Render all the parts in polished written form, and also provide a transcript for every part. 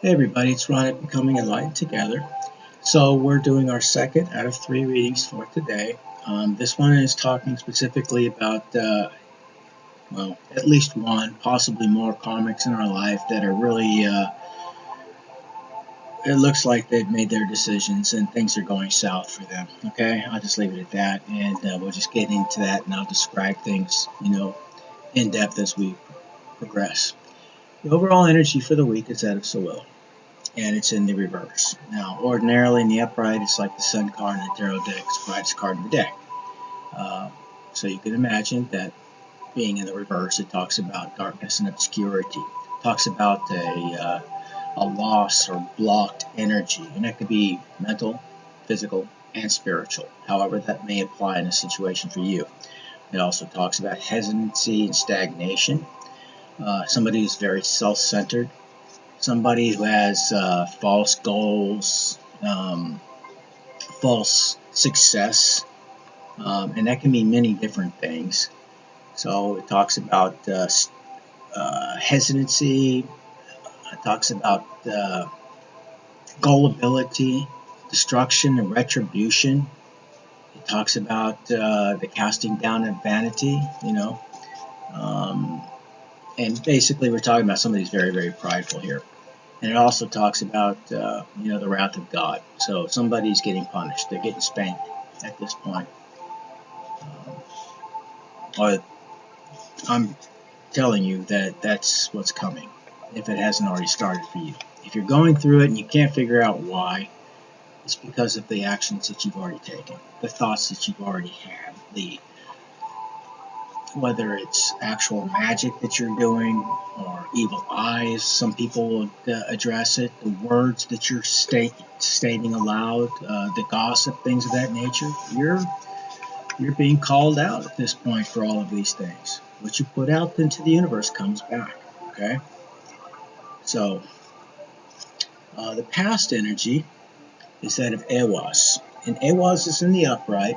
Hey everybody, it's Ron at Becoming Enlightened Together. So we're doing our second out of 3 readings for today. This one is talking specifically about, well, at least one, possibly more karmics in our life that are really, it looks like they've made their decisions and things are going south for them. Okay, I'll just leave it at that, and we'll just get into that, and I'll describe things, in depth as we progress. The overall energy for the week is that of Soil, and it's in the reverse. Now, ordinarily in the upright, it's like the Sun card in the tarot deck, it's the brightest card in the deck. So you can imagine that being in the reverse, it talks about darkness and obscurity. It talks about a loss or blocked energy, and that could be mental, physical, and spiritual, however that may apply in a situation for you. It also talks about hesitancy and stagnation. Somebody who's very self-centered, somebody who has false goals, false success, and that can mean many different things. So it talks about hesitancy, it talks about gullibility, destruction, and retribution. It talks about the casting down of vanity, and basically we're talking about somebody who's very, very prideful here. And it also talks about, the wrath of God. So somebody's getting punished. They're getting spanked at this point. Or I'm telling you that that's what's coming, if it hasn't already started for you. If you're going through it and you can't figure out why, it's because of the actions that you've already taken, the thoughts that you've already had, whether it's actual magic that you're doing or evil eyes, some people will address it, the words that you're stating aloud, the gossip, things of that nature. You're being called out at this point for all of these things. What you put out into the universe comes back, okay? So the past energy is that of Awas, and Awas is in the upright.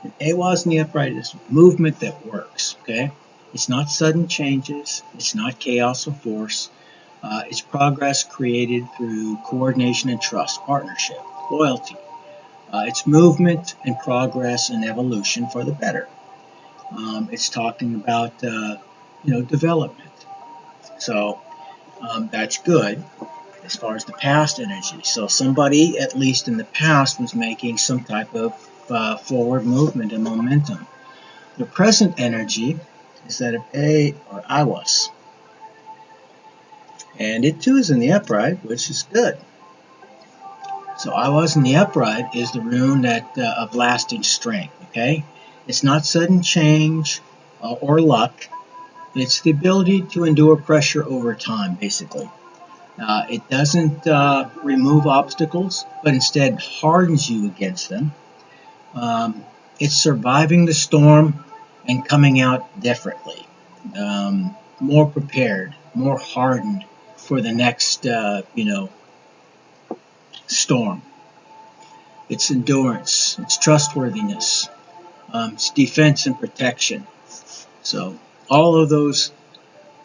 And Awas in the upright is movement that works, okay? It's not sudden changes. It's not chaos or force. It's progress created through coordination and trust, partnership, loyalty. It's movement and progress and evolution for the better. It's talking about, development. So that's good as far as the past energy. So somebody, at least in the past, was making some type of forward movement and momentum. The present energy is that of Iwas. And it too is in the upright, which is good. So Iwas in the upright is the rune that of lasting strength, okay? It's not sudden change or luck. It's the ability to endure pressure over time, basically. It doesn't remove obstacles, but instead hardens you against them. It's surviving the storm and coming out differently, more prepared, more hardened for the next, storm. It's endurance, it's trustworthiness, it's defense and protection. So all of those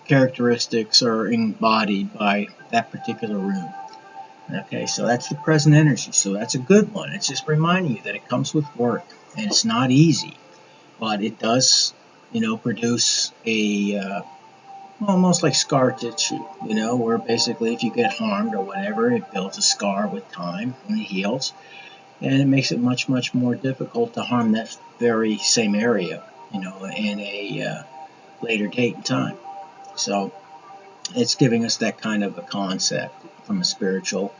characteristics are embodied by that particular rune. Okay, so that's the present energy. So that's a good one. It's just reminding you that it comes with work, and it's not easy, but it does, produce a almost like scar tissue, where basically if you get harmed or whatever, it builds a scar with time and it heals, and it makes it much, much more difficult to harm that very same area, in a later date and time. So it's giving us that kind of a concept from a spiritual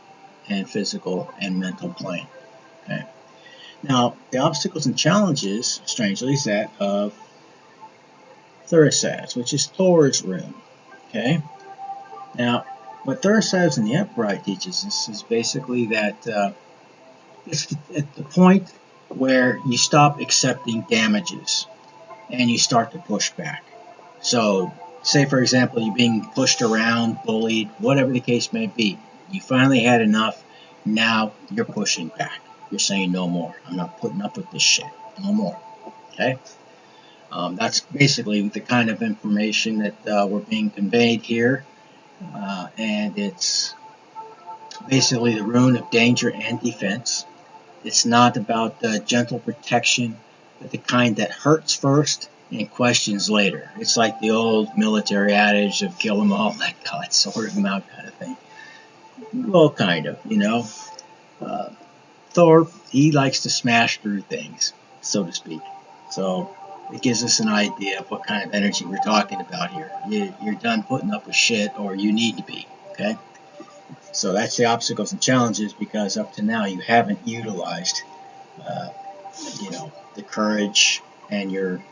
and physical and mental plane. Okay. Now, the obstacles and challenges, strangely, is that of Thurisaz, which is Thor's rune. Okay. Now, what Thurisaz in the upright teaches us is basically that it's at the point where you stop accepting damages and you start to push back. So, say for example, you're being pushed around, bullied, whatever the case may be. You finally had enough. Now you're pushing back. You're saying no more. I'm not putting up with this shit. No more. Okay? That's basically the kind of information that we're being conveyed here. And it's basically the rune of danger and defense. It's not about gentle protection, but the kind that hurts first and questions later. It's like the old military adage of kill them all, let God sort them out kind of thing. Well, kind of, you know. Uh, Thor, he likes to smash through things, so to speak. So it gives us an idea of what kind of energy we're talking about here. You're done putting up with shit, or you need to be, okay? So that's the obstacles and challenges, because up to now you haven't utilized, uh, the courage and your,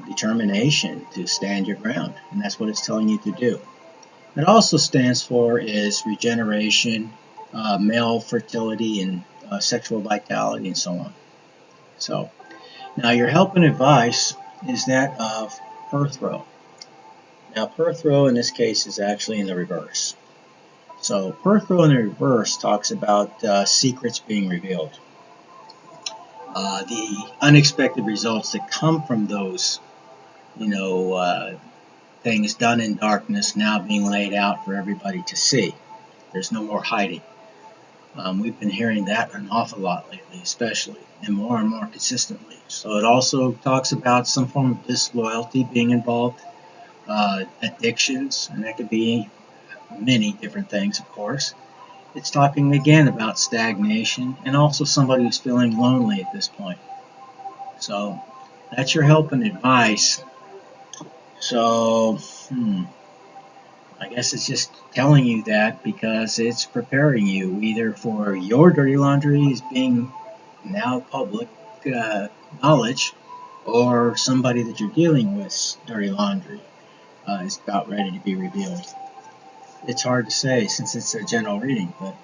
determination to stand your ground, and that's what it's telling you to do. It also stands for is regeneration, male fertility, and sexual vitality, and so on. So now your help and advice is that of Perthrow. Now Perthrow in this case is actually in the reverse. So Perthrow in the reverse talks about secrets being revealed. The unexpected results that come from those, things done in darkness now being laid out for everybody to see. There's no more hiding. We've been hearing that an awful lot lately, especially, and more consistently. So it also talks about some form of disloyalty being involved, addictions, and that could be many different things, of course. It's talking again about stagnation and also somebody who's feeling lonely at this point. So that's your help and advice. So, I guess it's just telling you that because it's preparing you either for your dirty laundry is being now public knowledge, or somebody that you're dealing with dirty laundry is about ready to be revealed. It's hard to say since it's a general reading, but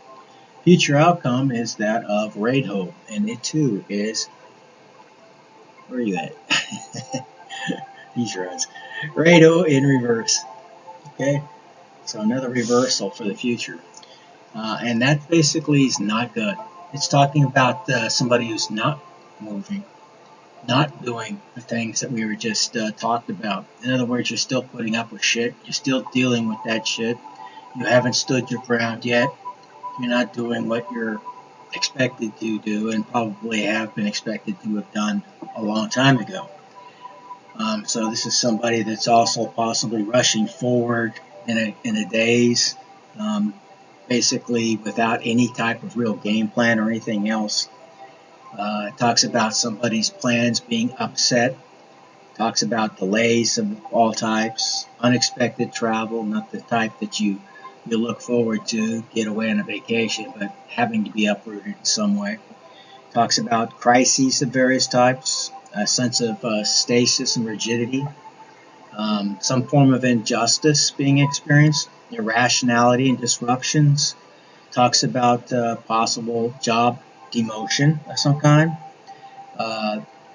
future outcome is that of Radho, and it too is, where are you at? These runs. Radho in reverse. Okay, so another reversal for the future. And that basically is not good. It's talking about somebody who's not moving, not doing the things that we were just talked about. In other words, you're still putting up with shit. You're still dealing with that shit. You haven't stood your ground yet. You're not doing what you're expected to do, and probably have been expected to have done a long time ago. So this is somebody that's also possibly rushing forward in a daze, basically without any type of real game plan or anything else. It talks about somebody's plans being upset. Talks about delays of all types, unexpected travel, not the type that you look forward to, get away on a vacation, but having to be uprooted in some way. Talks about crises of various types, a sense of stasis and rigidity, some form of injustice being experienced, irrationality and disruptions. Talks about possible job demotion of some kind.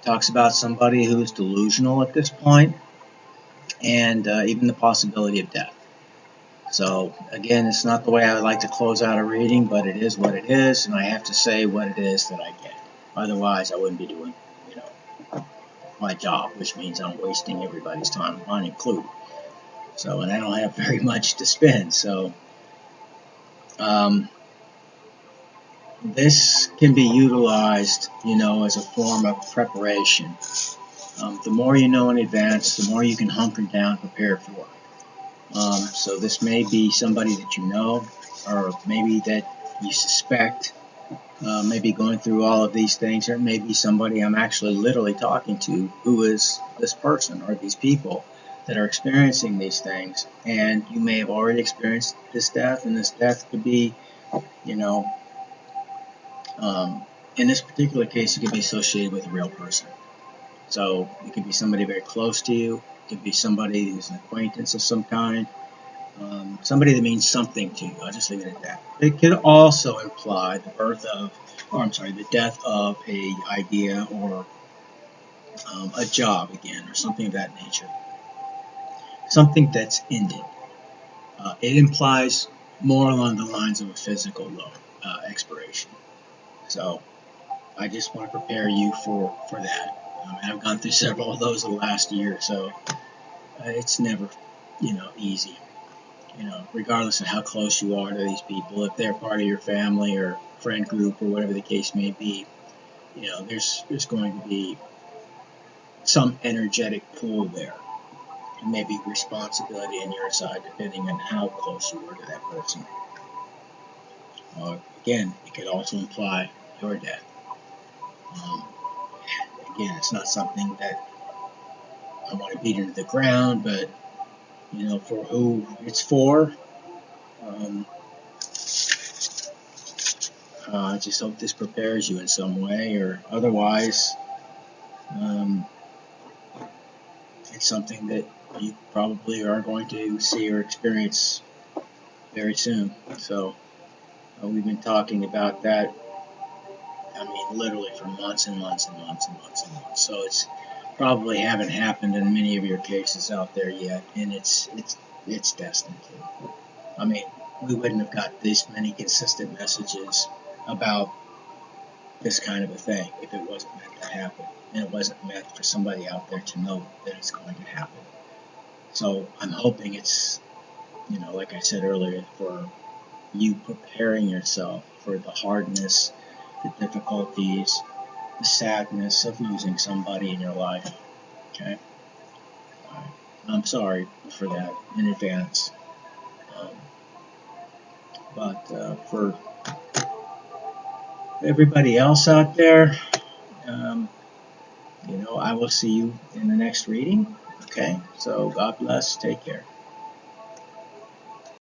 Talks about somebody who's delusional at this point, and even the possibility of death. So again, it's not the way I would like to close out a reading, but it is what it is, and I have to say what it is that I get. Otherwise, I wouldn't be doing, my job, which means I'm wasting everybody's time, mine included. So, and I don't have very much to spend. So, this can be utilized, as a form of preparation. The more you know in advance, the more you can hunker down, prepare for. So this may be somebody that you know, or maybe that you suspect, maybe going through all of these things, or maybe somebody I'm actually literally talking to who is this person or these people that are experiencing these things. And you may have already experienced this death, and this death could be, in this particular case, it could be associated with a real person. So it could be somebody very close to you. It could be somebody who's an acquaintance of some kind. Somebody that means something to you. I'll just leave it at that. It could also imply the death of a idea, or a job again, or something of that nature. Something that's ended. It implies more along the lines of a physical expiration. So I just want to prepare you for that. I've gone through several of those the last year, so it's never, easy. regardless of how close you are to these people, if they're part of your family or friend group or whatever the case may be, there's going to be some energetic pull there, and maybe responsibility on your side, depending on how close you are to that person. Again, it could also imply your death. Again, it's not something that I want to beat into the ground, but for who it's for, I just hope this prepares you in some way, or otherwise, it's something that you probably are going to see or experience very soon. So we've been talking about that, literally for months and months and months and months and months. So it's probably haven't happened in many of your cases out there yet, and it's destined to. We wouldn't have got this many consistent messages about this kind of a thing if it wasn't meant to happen, and it wasn't meant for somebody out there to know that it's going to happen. So I'm hoping it's, like I said earlier, for you preparing yourself for the hardness, the difficulties, the sadness of losing somebody in your life. Okay? I'm sorry for that in advance. But for everybody else out there, I will see you in the next reading. Okay? So God bless. Take care.